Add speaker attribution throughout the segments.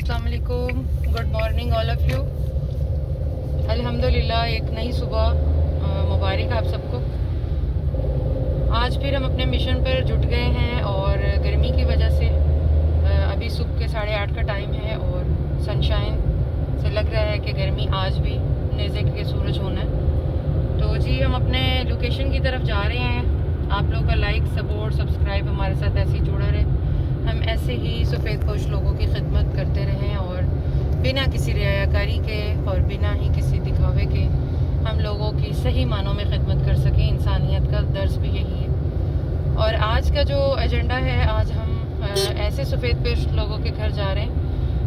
Speaker 1: अस्सलाम वालेकुम, good morning all of you. अल्हम्दुलिल्लाह एक नई सुबह मुबारक आप सबको। आज फिर हम अपने मिशन पर जुट गए हैं और गर्मी की वजह से अभी सुबह के 8:30 का टाइम है और सनशाइन से लग रहा है कि गर्मी आज भी नेज़े के सूरज होना है। तो जी हम अपने लोकेशन की तरफ जा रहे हैं। आप लोगों का लाइक सपोर्ट सब्सक्राइब हमारे साथ ऐसे ही जुड़ा रहे, हम ऐसे ही सफ़ेद पोश लोगों की खिदमत करते रहें और बिना किसी रियाकारी के और बिना ही किसी दिखावे के हम लोगों की सही मानों में खिदमत कर सकें। इंसानियत का दर्स भी यही है। और आज का जो एजेंडा है, आज हम ऐसे सफ़ेद पोश लोगों के घर जा रहे हैं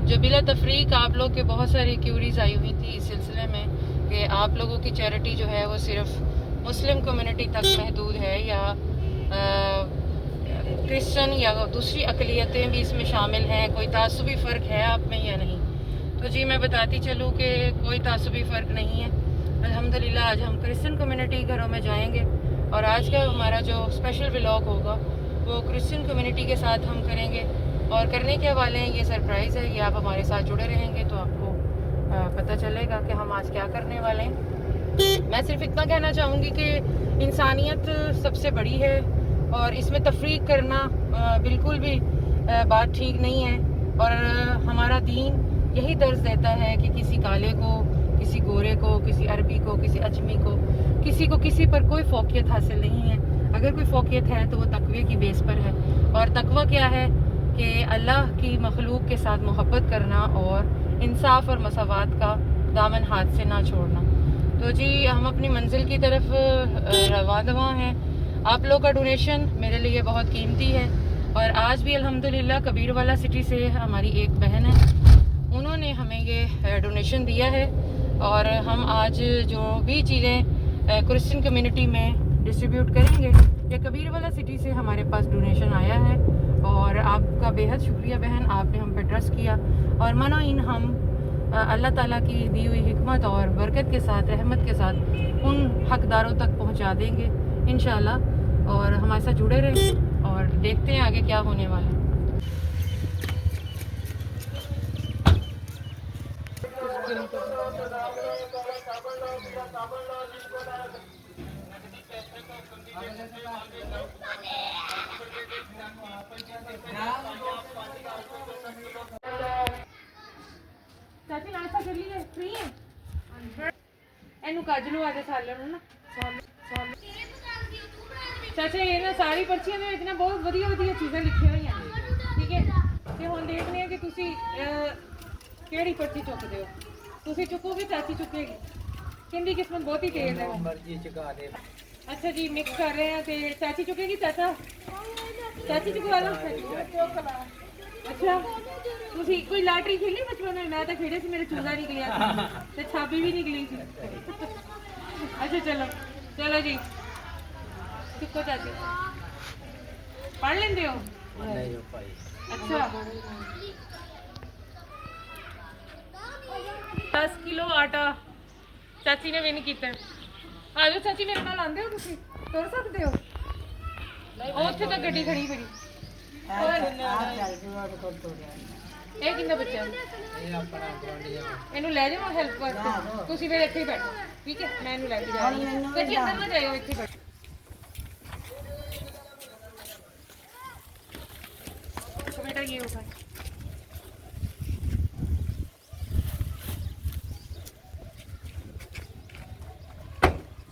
Speaker 1: जो बिला तफरीक आप लोग के बहुत सारी क्यूरीज आई हुई थी इस सिलसिले में कि आप लोगों की चैरिटी जो है वो सिर्फ मुस्लिम कम्युनिटी तक महदूद है या क्रिश्चन या दूसरी अकलियतें भी इसमें शामिल हैं, कोई तासुबी फ़र्क है आप में या नहीं। तो जी मैं बताती चलूँ कि कोई तासुबी फ़र्क नहीं है। अल्हम्दुलिल्लाह आज हम क्रिश्चियन कम्युनिटी घरों में जाएंगे और आज का हमारा जो स्पेशल व्लॉग होगा वो क्रिश्चियन कम्युनिटी के साथ हम करेंगे और करने के हवाले हैं ये सरप्राइज़ है। ये आप हमारे साथ जुड़े रहेंगे तो आपको पता चलेगा कि हम आज क्या करने वाले हैं। मैं सिर्फ इतना कहना चाहूँगी कि इंसानियत सबसे बड़ी है और इसमें तफरीक करना बिल्कुल भी बात ठीक नहीं है। और हमारा दीन यही दर्ज देता है कि किसी काले को, किसी गोरे को, किसी अरबी को, किसी अजमी को, किसी पर कोई फ़ौक़ियत हासिल नहीं है। अगर कोई फ़ौक़ियत है तो वो तक़वे की बेस पर है। और तक़वा क्या है कि अल्लाह की मखलूक के साथ मोहब्बत करना और इंसाफ और मसावात का दामन हाथ से ना छोड़ना। तो जी हम अपनी मंजिल की तरफ रवा दवा हैं। आप लोग का डोनेशन मेरे लिए बहुत कीमती है और आज भी अल्हम्दुलिल्लाह कबीरवाला सिटी से हमारी एक बहन है, उन्होंने हमें ये डोनेशन दिया है और हम आज जो भी चीज़ें क्रिश्चियन कम्युनिटी में डिस्ट्रीब्यूट करेंगे ये कबीरवाला सिटी से हमारे पास डोनेशन आया है। और आपका बेहद शुक्रिया बहन, आपने हम पे ट्रस्ट किया और मनाइन हम अल्लाह ताला की दी हुई हिकमत और बरकत के साथ, रहमत के साथ उन हकदारों तक पहुंचा देंगे इंशाल्लाह। और हमारे साथ जुड़े रहें और देखते हैं आगे क्या होने वाला है। चाची नाश्ता कर लिए? फ्री है? एनू काजलू आदे सालन ना चाचा ये ना सारी पर्चियां ਦੇ ਵਿੱਚ ਨਾ ਬਹੁਤ ਵਧੀਆ ਵਧੀਆ ਚੀਜ਼ਾਂ ਲਿਖੀਆਂ ਹੋਈਆਂ ਨੇ, ਠੀਕ ਹੈ। ਤੇ ਹੁਣ ਦੇਖਦੇ ਆ ਕਿ ਤੁਸੀਂ ਕਿਹੜੀ ਪਰਚੀ ਚੁੱਕਦੇ ਹੋ। ਤੁਸੀਂ ਚੁੱਕੋਗੇ, ਚਾਚੀ ਚੁੱਕੇਗੀ, ਕਿੰਦੀ ਕਿਸਮਤ ਬਹੁਤ ਹੀ ਤੇਜ਼ ਹੈ। ਮਰਜ਼ੀ ਚੁਕਾ ਦੇ। अच्छा जी मिक्स कर रहे हैं तो चाची चुकेगी, चाचा चाची चुकवा लो। अच्छा तुसी कोई लाटरी खेली बचपन में? मैं तो खेड़े से, मेरे चूजा निकलिया तो छाबी भी निकली थी। अच्छा चलो चलो जी चुको चाची। पढ़ लेंदे हो? अच्छा 10 किलो आटा चाची ने विन किया। आ जाओ चाची, मेरे नाल आंदे हो? तुसी तुर सकते हो? ਉੱਥੇ ਤਾਂ ਗੱਡੀ ਖੜੀ ਖੜੀ। ਇਹ ਕਿੰਨਾ ਬੱਚਾ? ਇਹ ਆਪਣਾ ਗਵਾਂਢੀ। ਇਹਨੂੰ ਲੈ ਜਾਓ ਹੈਲਪ ਵਾਸਤੇ। ਤੁਸੀਂ ਫਿਰ ਇੱਥੇ ਹੀ ਬੈਠੋ, ਠੀਕ ਹੈ? ਮੈਂ ਇਹਨੂੰ ਲੈ ਕੇ ਜਾ ਰਹੀ ਹਾਂ। ਚਾਚੀ ਅੰਦਰ ਨਾ ਜਾਇਓ, ਇੱਥੇ ਬੈਠੋ। बेटा ये होगा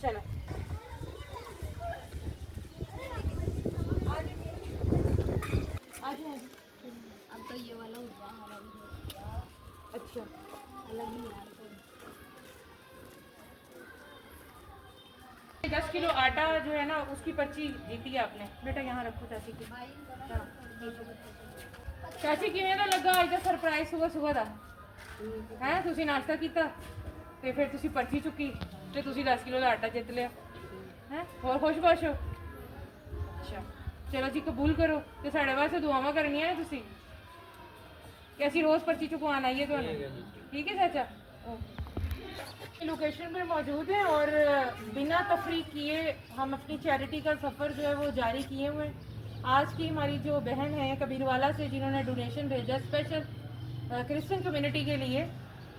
Speaker 1: चलो।
Speaker 2: अब तो ये वाला होगा हमारा।
Speaker 1: अच्छा
Speaker 2: अलग ही यार।
Speaker 1: 10 किलो आटा जो है ना उसकी पर्ची जीती है आपने। बेटा यहाँ रखो चाची की। चाची किवें दा लगा अज दा सरप्राइज सुबह सुबह दा है? तुसी नाश्ता किया ते फिर तुसी पर्ची चुकी ते तुसी 10 किलो दा आटा जित लिया है। और खुश हो? अच्छा चलो जी कबूल करो ते साढ़े वास्ते दुआवां करनियां ने तुसी कि असीं रोज़ पर्ची चुकवान आइए तुहानूं, ठीक है चाचा? लोकेशन पर मौजूद है और बिना तफरीक किए हम अपनी चैरिटी का सफ़र जो है वो जारी किए हुए हैं। आज की हमारी जो बहन है कबीरवाला से, जिन्होंने डोनेशन भेजा स्पेशल क्रिश्चियन कम्युनिटी के लिए।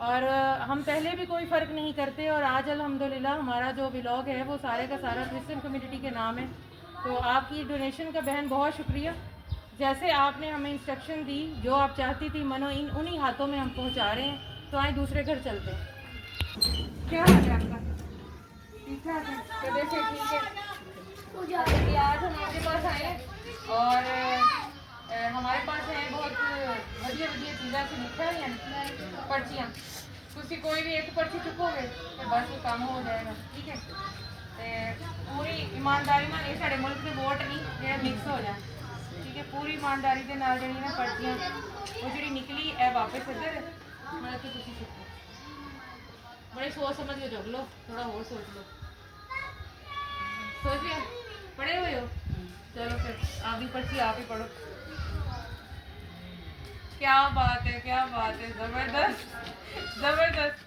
Speaker 1: और हम पहले भी कोई फ़र्क नहीं करते, और आज अल्हम्दुलिल्लाह हमारा जो व्लॉग है वो सारे का सारा क्रिश्चियन कम्युनिटी के नाम है। तो आपकी डोनेशन का बहन बहुत शुक्रिया। जैसे आपने हमें इंस्ट्रक्शन दी, जो आप चाहती थी मनो, इन उन्हीं हाथों में हम पहुंचा रहे हैं। तो आए दूसरे घर चलते हैं। क्या हाल है आपका? ठीक ठाक है, तबीयत से ठीक है? कि आज हम आपके पास आए हैं और हमारे पास है बहुत वधिया वधिया चीज़ां से लिखा है पर्चियाँ। तुसी कोई भी एक पर्ची चुकोगे तो बस वो काम हो जाएगा, ठीक है? ते पूरी ईमानदारी नाल, ये साडे मुल्क के वोट नहीं जेड़ा मिक्स हो जाए, ठीक है? पूरी ईमानदारी के नाल जेहड़ी ना पर्चियाँ वो जेहड़ी निकली है वापस इधर मतलब कि तुसी चुको। बड़े सोच समझ के चुक लो, थोड़ा और सोच लो। सोच लिया? पढ़े हुए हो? चलो फिर आगे पर्ची आप ही पढ़ो। क्या बात है, क्या बात है, जबरदस्त जबरदस्त।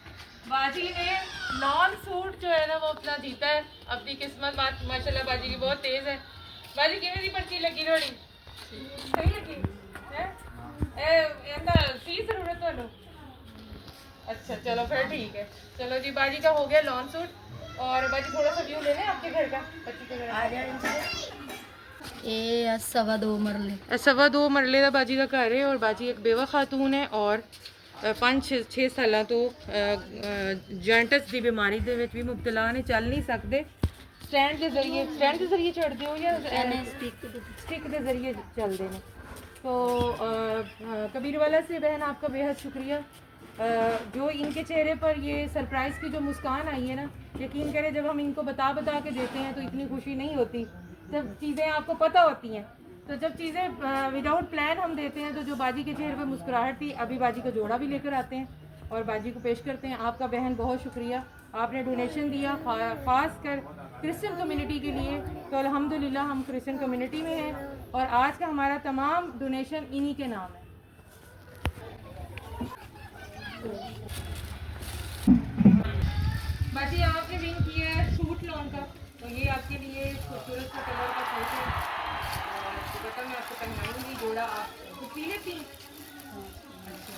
Speaker 1: बाजी ने लॉन सूट जो है ना वो अपना जीता है। अपनी किस्मत बात माशाल्लाह बाजी की बहुत तेज है। बाजी किवें दी पर्ची लगी थोड़ी? सही लगी है? ਇਹਦਾ ਸੀ ਜ਼ਰੂरत ਤੁਹਾਨੂੰ? अच्छा चलो फिर ठीक है। चलो जी, बाजी का हो गया लॉन सूट। और बाजी थोड़ा सा व्यू ले लें आपके घर का, बच्ची के घर का। आ जाए।
Speaker 2: ये 2.25 मरले।
Speaker 1: 2.25 मरले का बाजी का घर है, और बाजी एक बेवा खातून है और 5-6 सालों तो जॉइंटस की बीमारी ਦੇ ਵਿੱਚ ਵੀ ਮੁਬਤਲਾ ਨੇ, ਚੱਲ ਨਹੀਂ ਸਕਦੇ। ਸਟੈਂਡ ਦੇ ਜ਼ਰੀਏ ਚੜਦੇ ਹੋ ਜਾਂ स्टिक के ज़रिए चलते हैं? तो कबीर वाला से बहन आपका बेहद शुक्रिया। जो इनके चेहरे पर ये सरप्राइज़ की जो मुस्कान आई है ना, यकीन करें जब हम इनको बता के देते हैं तो इतनी खुशी नहीं होती जब चीज़ें आपको पता होती हैं। तो जब चीज़ें विदाउट प्लान हम देते हैं तो जो बाजी के चेहरे पर मुस्कुराहट थी, अभी बाजी का जोड़ा भी लेकर आते हैं और बाजी को पेश करते हैं। आपका बहन बहुत शुक्रिया, आपने डोनेशन दिया ख़ास कर क्रिश्चियन कम्युनिटी के लिए। तो अल्हम्दुलिल्लाह हम क्रिश्चियन कम्युनिटी में हैं और आज का हमारा तमाम डोनेशन इन्हीं के नाम है। बाजी आपने विन किया है सूट लॉन का, तो ये आपके लिए खूबसूरत सा कलर का सूट है। और दुपट्टा मैं आपको पहनाऊंगी, जोड़ा आप तो पी लेती हैं? अच्छा,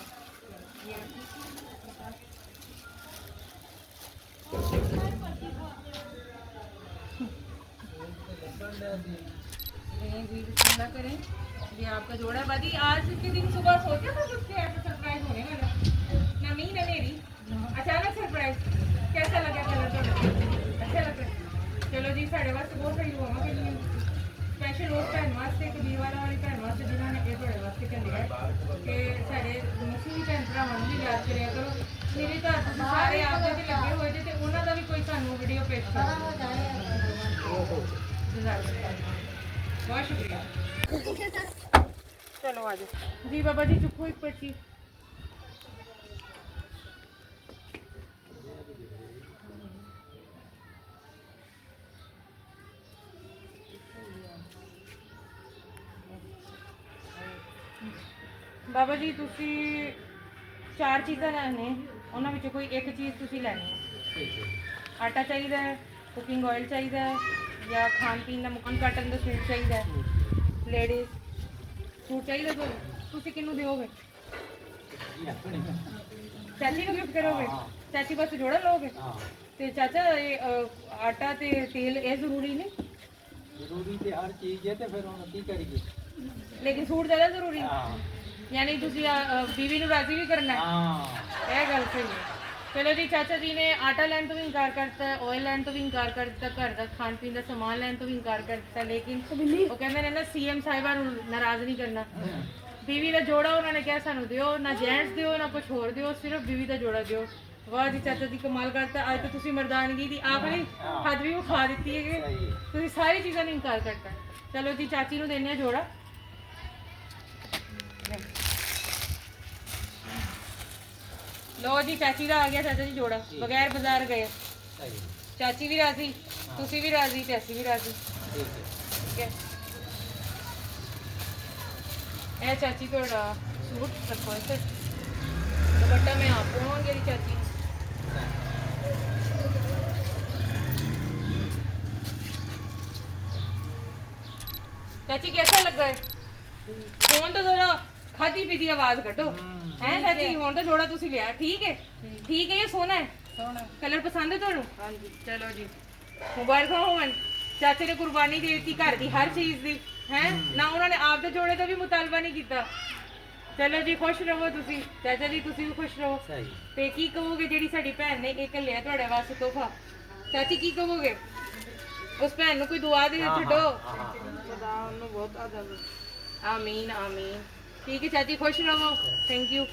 Speaker 1: ये जी बिस्मिल्लाह करें। ये आपका जोड़ा है बाजी। आज के दिन सुबह सोचा था कुछ के ऐसा सरप्राइज होने वाला? ना मीन ना मेरी अचानक सरप्राइज। कैसा लगा कलर थोड़ा? अच्छा लगा? चलो जी, साढ़े वास्ते बहुत सही हुआ के लिए स्पेशल उस भैन वास्ते, कबीर वाला वाली भैन वास्ते जिन्होंने ये थोड़े वास्ते कलिया कि साढ़े मुस्लिम भैन भरावां भी याद करिया करो। मेरे घर तुसीं सारे आपदे ते लगे हुए जे, ते उन्हां दा भी कोई सानू वीडियो पेश करो। बहुत शुक्रिया। चलो आ जाओ जी। बाबा जी चुको एक पर्ची। बाबा जी तुसी 4 चीज़ां लैने, उन्हां विचों कोई एक चीज़ तुसी लैनी है। आटा चाहिए, कुकिंग ऑयल चाहिए, या खान पीन का मुकन काटन का सूट चाहिए, लेडीज सूट चाहिए। तो तुसी किन्नू दोगे? चाची को गिफ्ट करोगे? चाची बस जोड़ा लोगे? ते चाचा ये आटा ते तेल ये जरूरी नहीं?
Speaker 3: जरूरी ते हर चीज है, ते फिर हम की करिए?
Speaker 1: लेकिन सूट ज़्यादा जरूरी है, यानी तुसी बीवी नू राजी भी करना है। यह गल सही है। चलो जी, चाचा जी ने आटा लैन तो भी इनकार करता है, ऑयल लैन तो भी इनकार कर दिता, घर का खान पीन का समान लैन तो भी इनकार कर दिता, लेकिन वो कहते हैं ना सीएम साहिबा नाराज नहीं करना। बीवी का जोड़ा उन्होंने क्या सानू दियो, ना जेंट्स दियो ना कुछ होर दियो, सिर्फ बीवी का जोड़ा दियो। वाह जी चाचा जी, कमाल करता। आज तो तुसी मर्दानगी की आखिरी हद भी विखा दी है कि तुसी सारी चीज़ों ने इनकार करता है। चलो जी, चाची नू देने जोड़ा। लो जी, चाची का आ गया चाचा जी जोड़ा, बगैर बाजार गए। चाची भी राजी, तुसी भी राजी, ते असी भी राजी। ठीक है, ए चाची थोड़ा सूट रखो इसे, दुपट्टा मैं आप पवांगी चाची। चाची कैसा लग रहा है? फोन तो जरा खाती पीती आवाज कटो। ਹੈ ਚਾਚੀ ਹੁਣ ਤਾਂ ਜੋੜਾ ਤੁਸੀਂ ਲਿਆ ਠੀਕ ਹੈ ਇਹ ਸੋਹਣਾ ਹੈ
Speaker 2: ਸੋਹਣਾ
Speaker 1: ਕਲਰ ਪਸੰਦ ਹੈ ਤੁਹਾਨੂੰ
Speaker 2: ਹਾਂਜੀ
Speaker 1: ਚਲੋ ਜੀ ਮੁਬਾਰਕਾਂ ਹੋਣ ਚਾਚੇ ਨੇ ਕੁਰਬਾਨੀ ਦੇ ਦਿੱਤੀ ਘਰ ਦੀ ਹਰ ਚੀਜ਼ ਦੀ ਹੈ ਨਾ ਉਹਨਾਂ ਨੇ ਆਪ ਦੇ ਜੋੜੇ ਦਾ ਵੀ ਮੁਤਾਲਬਾ ਨਹੀਂ ਕੀਤਾ ਚਲੋ ਜੀ ਖੁਸ਼ ਰਹੋ ਤੁਸੀਂ ਚਾਚਾ ਜੀ ਤੁਸੀਂ ਵੀ ਖੁਸ਼ ਰਹੋ
Speaker 3: ਸਹੀ
Speaker 1: ਤੇ ਕੀ ਕਹੋਗੇ ਜਿਹੜੀ ਸਾਡੀ ਭੈਣ ਨੇ ਇੱਕ ਲਿਆ ਤੁਹਾਡੇ ਵਾਸਤੇ ਤੋਹਫਾ ਚਾਚੀ ਕੀ ਕਹੋਗੇ ਉਸ ਭੈਣ ਨੂੰ ਕੋਈ ਦੁਆ ਦੇ ਛੱਡੋ
Speaker 2: ਖੁਦਾ ਉਹਨੂੰ ਬਹੁਤ ਆਦਰ
Speaker 1: ਆਮੀਨ ਆਮੀਨ ਠੀਕ ਹੈ ਚਾਚੀ ਖੁਸ਼ ਰਹੋ ਥੈਂਕ ਯੂ